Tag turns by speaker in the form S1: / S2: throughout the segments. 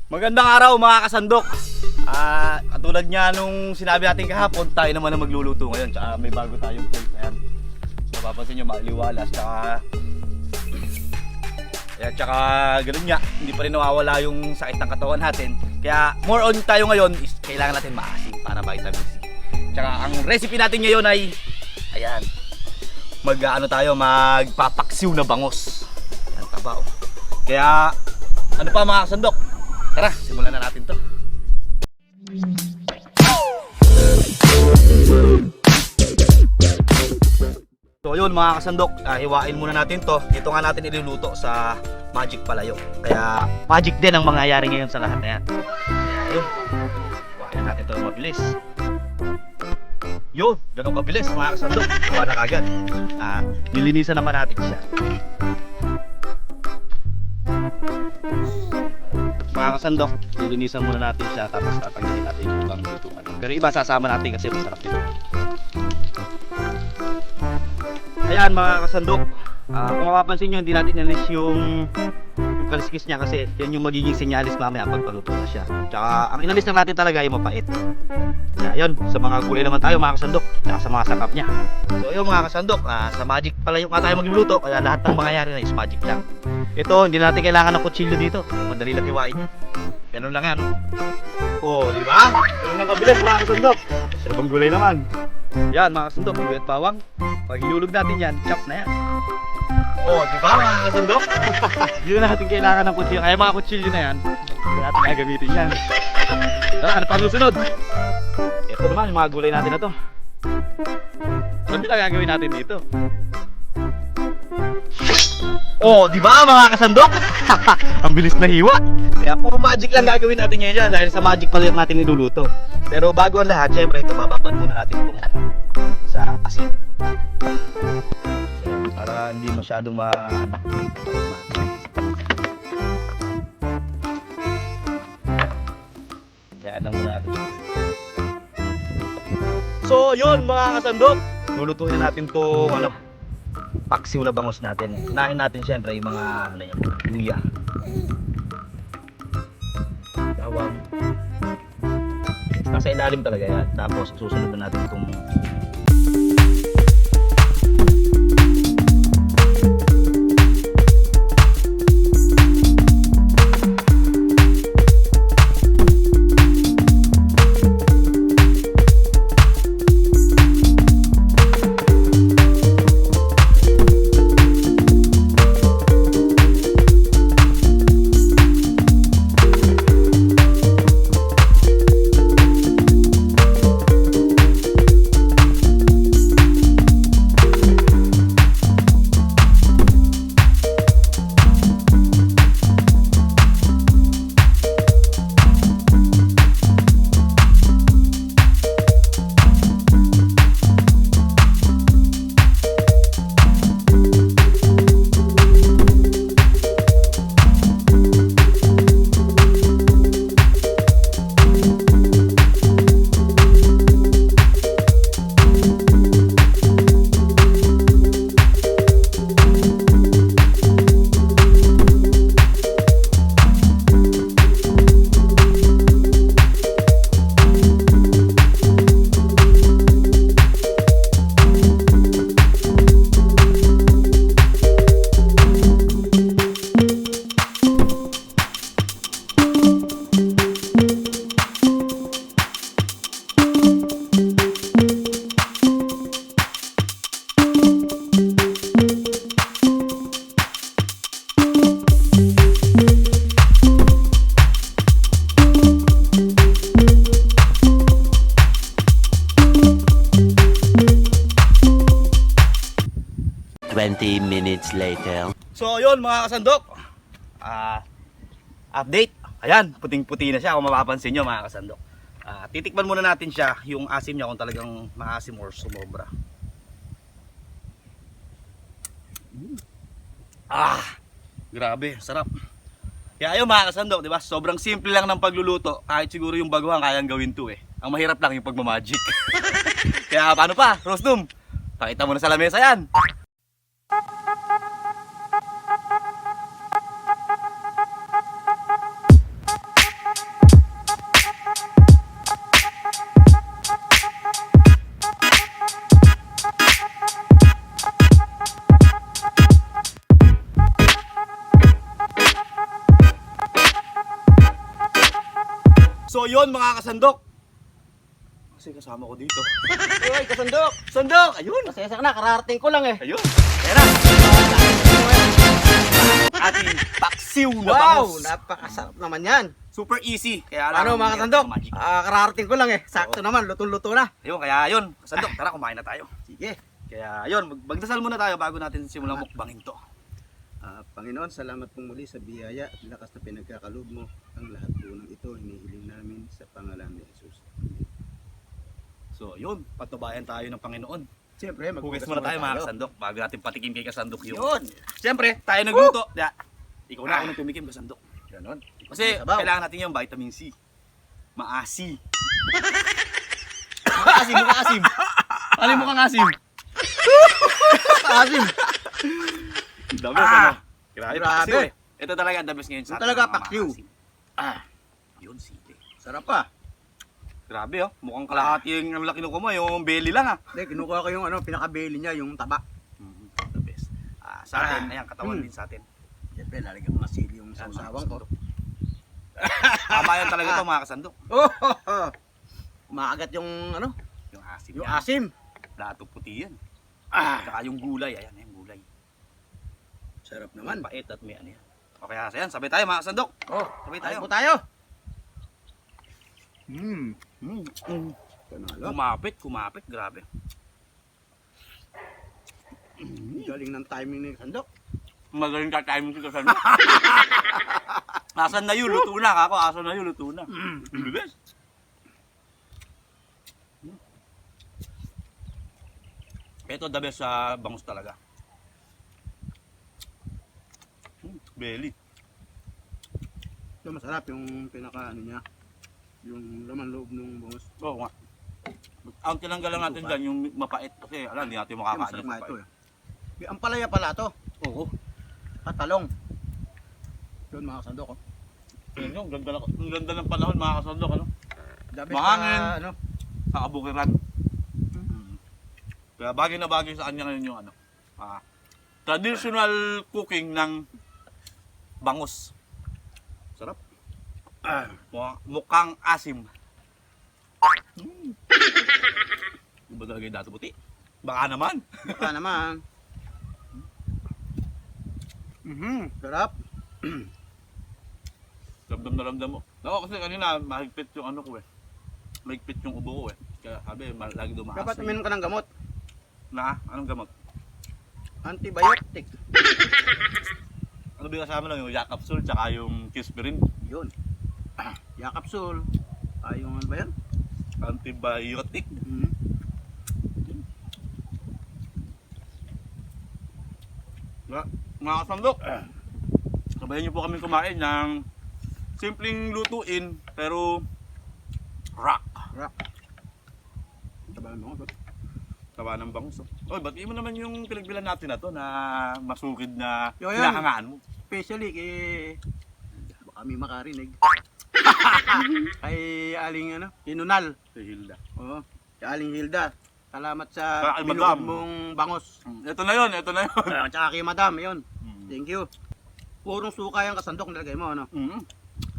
S1: Magandang araw mga kasandok. Katulad nga nung sinabi natin kahapon, tayo naman ang magluluto ngayon. Tsaka may bago tayong plate. Ayan. Mapapansin nyo, maaliwalas. Tsaka ganun nga, hindi pa rin nawawala yung sakit ng katawan natin. Kaya more on tayo ngayon is kailangan natin maasim para vitamin C. Tsaka ang recipe natin ngayon ay, ayan, magpapaksiw na bangos. Ayan, tabaw. Kaya, ano pa mga kasandok? Tara, simulan na natin to. So yun mga kasandok, hiwain muna natin to. Ito nga natin iluluto sa magic palayo. Kaya magic din ang mangyayari ngayon sa lahat na yan. Yun, hiwain natin to mabilis. Yun, ganun kabilis mga kasandok. Hiwa na kagad. Nilinisan naman natin siya. Mga kasandok, lilinisan muna natin siya tapos tatanggalin natin yung ibang lutuan. Pero iba sasama natin kasi masarap ito. Ayan mga kasandok, kung mapapansin nyo, hindi natin nalis yung kaliskis niya kasi yan yung magiging senyalis mamaya pag paluto na siya. Tsaka ang inalis lang natin talaga ay mapait. Ayun, sa mga gulay naman tayo mga kasandok, tsaka sa mga sakap niya. So yun mga kasandok, sa magic pala yung tayo magluluto, kaya lahat ng mangyayari na is magic lang. Ito, hindi natin kailangan ng kutsilyo dito. Madali lang hiwain niya. Ganun lang yan. Oh, di ba? Ganun lang kabilis mga kasandok. Sarapang gulay naman. Yan mga kasandok, gulay at bawang. Pag hinulog natin yan, chop na yan. Oh, di ba mga kasandok? Hindi na natin kailangan ng kutsilyo. Kaya mga kutsilyo na yan, hindi natin gagamitin yan. Tara, ano pa susunod? Ito naman, yung mga gulay natin na to. Ano lang gagawin natin dito? Oh, di ba mga kasandok? Ang bilis na hiwa. Kaya puro magic lang gagawin natin ngayon dahil sa magic pala natin niluluto. Pero bago ang lahat, syempre ito bababad muna natin itong sa asin. Para hindi masyadong yan ang muna natin. So yun mga kasandok, lulutuin natin itong paksiw na bangos natin. Unahin natin syempre yung mga luya, bawang, nasa ilalim talaga yan. Tapos susunod na natin itong
S2: minutes later.
S1: So yun mga kasandok, update. Ayan, puting-puti na siya kung mapapansin nyo mga kasandok. Titikman muna natin siya, yung asim niya kung talagang maasim or sumobra. Grabe, sarap. Kaya ayun mga kasandok, di ba? Sobrang simple lang ng pagluluto. Kahit siguro yung baguhan kayang gawin to eh. Ang mahirap lang yung pagmamagic. Kaya paano pa, Rosnum? Pakita mo na sa lamesa yan.
S3: So yun mga kasandok. Kasi kasama ko dito.
S1: Uy, kasandok!
S3: Sandok! Ayun!
S1: Pasensya ka na, kararating ko lang eh.
S3: Ayun! Tara! Ating paksiw na
S1: Wow!
S3: bangus.
S1: Napakasarap naman yan.
S3: Super easy. Kaya
S1: Ano mga kasandok?
S3: magic.
S1: Kararating ko lang eh. Sakto naman, lutong-luto na.
S3: Ayun, kaya yun. Kasandok, tara kumain na tayo.
S1: Sige.
S3: Kaya yun, magdasal muna tayo bago natin simulang mukbangin to.
S4: Panginoon, salamat pong muli sa biyaya at lakas na pinagkakaloob mo. Ang lahat po ng ito, hinihiling namin sa pangalan ni Jesus.
S3: So yun, patubayan tayo ng Panginoon.
S4: Siyempre,
S3: Hugas muna tayo mga kasandok bago natin patikim kay kasandok yun.
S1: Yun.
S3: Siyempre, tayo nagluto. Kaya, ikaw na ako nang tumikim kasandok.
S4: Ganon.
S3: Kasi
S1: Sabaw.
S3: kailangan natin yung vitamin C. Maasi. Maasim. Ano yung mukhang asim?
S1: Asim.
S3: The best, ano? Grabe.
S1: Grabe.
S3: Paksiw eh. Ito talaga the best ngayon sa
S1: Ito talaga,
S3: mga
S1: paksiw.
S3: maasim. Yun, sige.
S4: Sarap pa.
S3: Grabe oh. Mukhang kalahati yung laki ng kumo. Yung belly lang ah.
S4: Hindi, kinukuha ko yung pinakabeli niya, yung taba.
S3: The best. Sa atin, ayan, katawan din sa atin.
S4: Siyempre, lalagyan ko masili yung sausawang ko.
S3: Tama yan talaga ito mga kasandok.
S4: Oh! Maagat yung
S3: Yung asim
S4: yung
S3: yan.
S4: asim.
S3: Plato puti yan. Saka yung gulay. Ayan, yung gulay.
S4: Sarap naman.
S3: Pait at may ano yan. Okay, ayan. Sabay tayo mga kasandok.
S4: Oh,
S3: Sabay
S1: Tayo
S3: tayo.
S1: po tayo.
S4: Panalo.
S3: Kumapit. Grabe.
S4: Galing ng timing ni Sandok.
S3: Magaling ka timing si kasandok. Asan na yun? Luto na ako. Asan na yun? Luto na. Bilis. Ito the best sa bangus talaga. Belly.
S4: Ito masarap yung pinaka niya. Yung laman loob ng bangus.
S3: Oo nga. Ang tinanggal lang natin dyan yung mapait kasi alam, hindi natin makakain
S4: Masarap
S3: yung
S4: nga ito
S3: mapait.
S4: eh. Ang palaya pala to.
S3: Oo.
S4: Patalong. Yun mga Sandok. Oh.
S3: Yan yung ang ganda ng panahon mga kasandok. Ano?
S4: The best
S3: Mahangin.
S4: na, ano.
S3: Sa kabukiran. Kaya bagay na bagay sa kanya ngayon yung ano. Traditional cooking ng bangus.
S4: Sarap.
S3: Mukhang asim. Di ba talaga yung dato puti? Baka naman.
S4: Baka naman. Sarap.
S3: Ramdam na ramdam mo. Ako kasi kanina mahigpit yung ano ko eh. Mahigpit yung ubo ko eh. Kaya sabi, lagi dumaas.
S4: Dapat uminom ka ng gamot.
S3: Na? Anong gamot?
S4: Antibiotic.
S3: Ano ba kasama lang yung Yakapsul tsaka yung Kispirin?
S4: Yun. Yakapsul. Yung ano ba yan?
S3: Antibiotic. Mga kasandok, sabayan niyo po kami kumain ng simpleng lutuin pero rock.
S4: Tabahan mo.
S3: Tawa ng bangus. Oy, batiin mo naman yung pinagbilan natin na to na masukid na
S4: Yo, yan.
S3: hinahangaan mo.
S4: Especially kay baka may makarinig. Kay Aling Inunal.
S3: Si Hilda.
S4: Oo. Kay Aling Hilda. Salamat sa
S3: Kay
S4: binuod
S3: Madam.
S4: mong bangos.
S3: Ito na yun.
S4: At saka kay Madam, yun. Thank you. Purong suka yung kasandok nilagay mo, ano?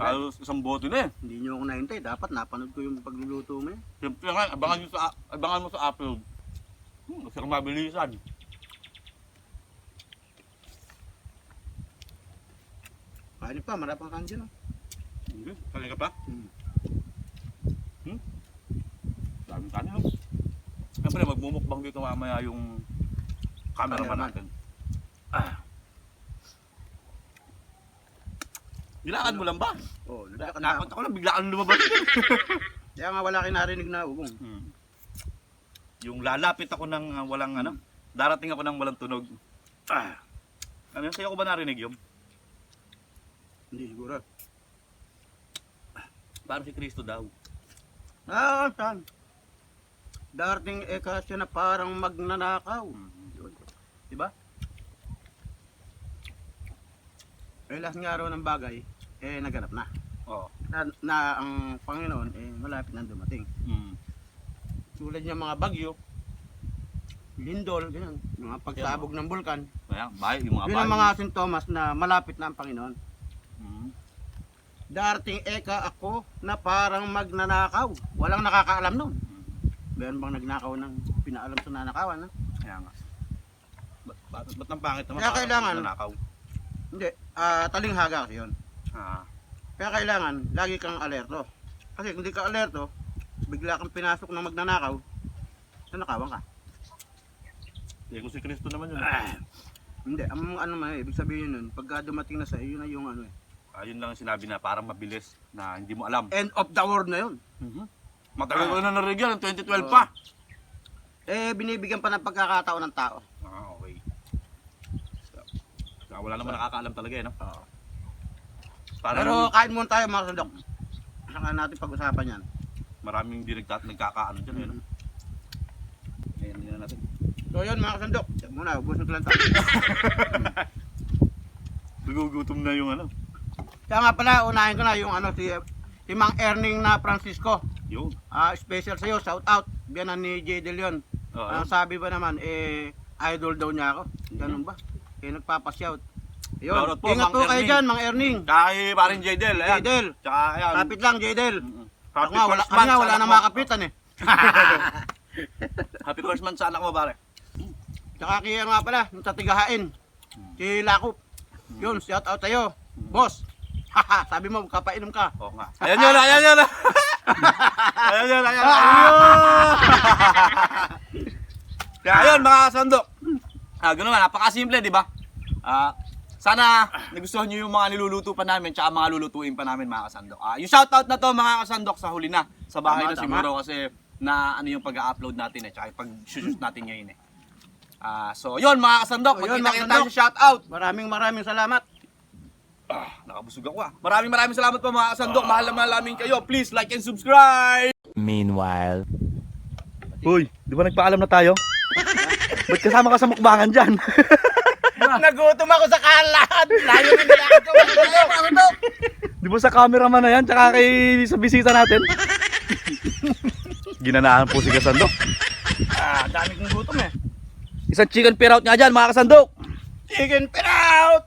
S3: Halos isang bote na eh.
S4: Hindi nyo ako nahintay. Dapat napanood ko yung pagluluto mo eh.
S3: Siyempre nga, abangan mo sa upload. Kasi kung mabilisan.
S4: Kain pa, marap ang kanji, no?
S3: Hindi, kali ka pa?
S4: Hmm.
S3: Daming kanin, no? Siyempre, magmumukbang dito mamaya yung cameraman
S4: Cameraman.
S3: natin. Gilakad mo lang ba?
S4: Oo, naglakad na ako.
S3: Nakot ako lang, bigla kang lumabas.
S4: Kaya nga wala kayo narinig na ugong.
S3: Yung lalapit ako ng walang ano, darating ako ng walang tunog. Ano yun? Sa'yo ko ba narinig yun?
S4: Hindi siguro.
S3: Parang si Kristo daw.
S4: Saan? Darating kasi na parang magnanakaw. Yun. Diba? Eh, last nga araw ng bagay, naganap na.
S3: Oo.
S4: Na ang Panginoon, malapit na dumating. Tulad niya mga bagyo, lindol, ganyan. Mga pagsabog ng bulkan.
S3: Kaya, bahay, yung mga
S4: Yun ang mga sintomas na malapit na ang Panginoon. Darating eka ako na parang magnanakaw. Walang nakakaalam nun. Meron bang nagnakaw ng pinaalam sa nanakawan? Ha?
S3: Kaya nga. Ba't ang pangit naman?
S4: Kaya
S3: Parang
S4: kailangan-
S3: nanakaw.
S4: Hindi, talinghaga kasi yun.
S3: Ah,
S4: Kaya kailangan, lagi kang alerto. Kasi kung di ka alerto, bigla kang pinasok ng magnanakaw, nanakawan ka.
S3: kung si Kristo naman yun.
S4: Hindi, ang ano man, ibig sabihin nun, pagka dumating na sa iyo, yun na yung ano eh.
S3: Yun lang ang sinabi na parang mabilis na hindi mo alam.
S4: End of the world na yun.
S3: Matagal ko na narinig yan, 2012 pa.
S4: Binibigyan pa ng pagkakataon ng tao.
S3: Okay. So, wala naman nakakaalam talaga eh, no?
S4: Pero kain muna tayo mga sandok. Saka natin pag-usapan yan.
S3: maraming hindi nagkakaano dyan eh, no? Ayan, yun natin.
S4: So yun mga sandok. Muna, ubusin ko lang tayo.
S3: Nagugutom na yung ano.
S4: Kaya nga pala, unahin ko na yung ano, si Mang Erning na Francisco.
S3: Yun.
S4: Special sa'yo, shout out. Biyanan ni J. De Leon. Ang sabi ba naman, idol daw niya ako. Ganun ba? Nagpapashout. Yun.
S3: Shoutout po,
S4: Ingat
S3: Mang
S4: po kayo
S3: Erning.
S4: dyan, Mang Erning.
S3: Tsaka kay parin Jaydel, ayan.
S4: Jaydel.
S3: Tsaka ayan.
S4: Kapit lang, Jaydel.
S3: Happy
S4: Nga,
S3: first
S4: kami nga,
S3: month
S4: wala
S3: sa
S4: na
S3: anak mo.
S4: makapitan eh.
S3: Happy first month sa anak mo, pare.
S4: Tsaka kaya nga pala, yung tatigahain. Si Lakup. Yun, shout out tayo. Boss. Haha, sabi mo, kapainom ka.
S3: Oo nga. Ayan yun, ayan yun. Ayan yun, ayan. Kaya ayun, mga kasandok. Gano'n naman, napakasimple, di ba? Sana nagustuhan nyo yung mga niluluto pa namin tsaka mga lulutuin pa namin, mga kasandok. Yung shoutout na to, mga kasandok, sa huli na. Sa bahay
S4: Tama,
S3: na siguro kasi na ano yung pag-upload natin tsaka yung pag-shoot natin ngayon So yun, mga kasandok,
S4: So, yun,
S3: magkita
S4: mga
S3: tayo
S4: kasandok.
S3: sa shoutout.
S4: Maraming salamat.
S3: Nakabusog ako Maraming salamat po, mga kasandok. Mahal na mahal namin kayo. Please like and subscribe.
S2: Meanwhile.
S1: Uy, di ba nagpaalam na tayo? Ba't kasama ka sa mukbangan dyan?
S4: Nagutom ako sa kalat. Layo ng nilakad ko, mga kasandok.
S1: Di ba sa cameraman na yan, tsaka kay sa bisita natin? Ginanahan po si Kasandok.
S4: Dami kong gutom eh.
S1: Isang chicken perout nga dyan, mga kasandok.
S4: Chicken perout!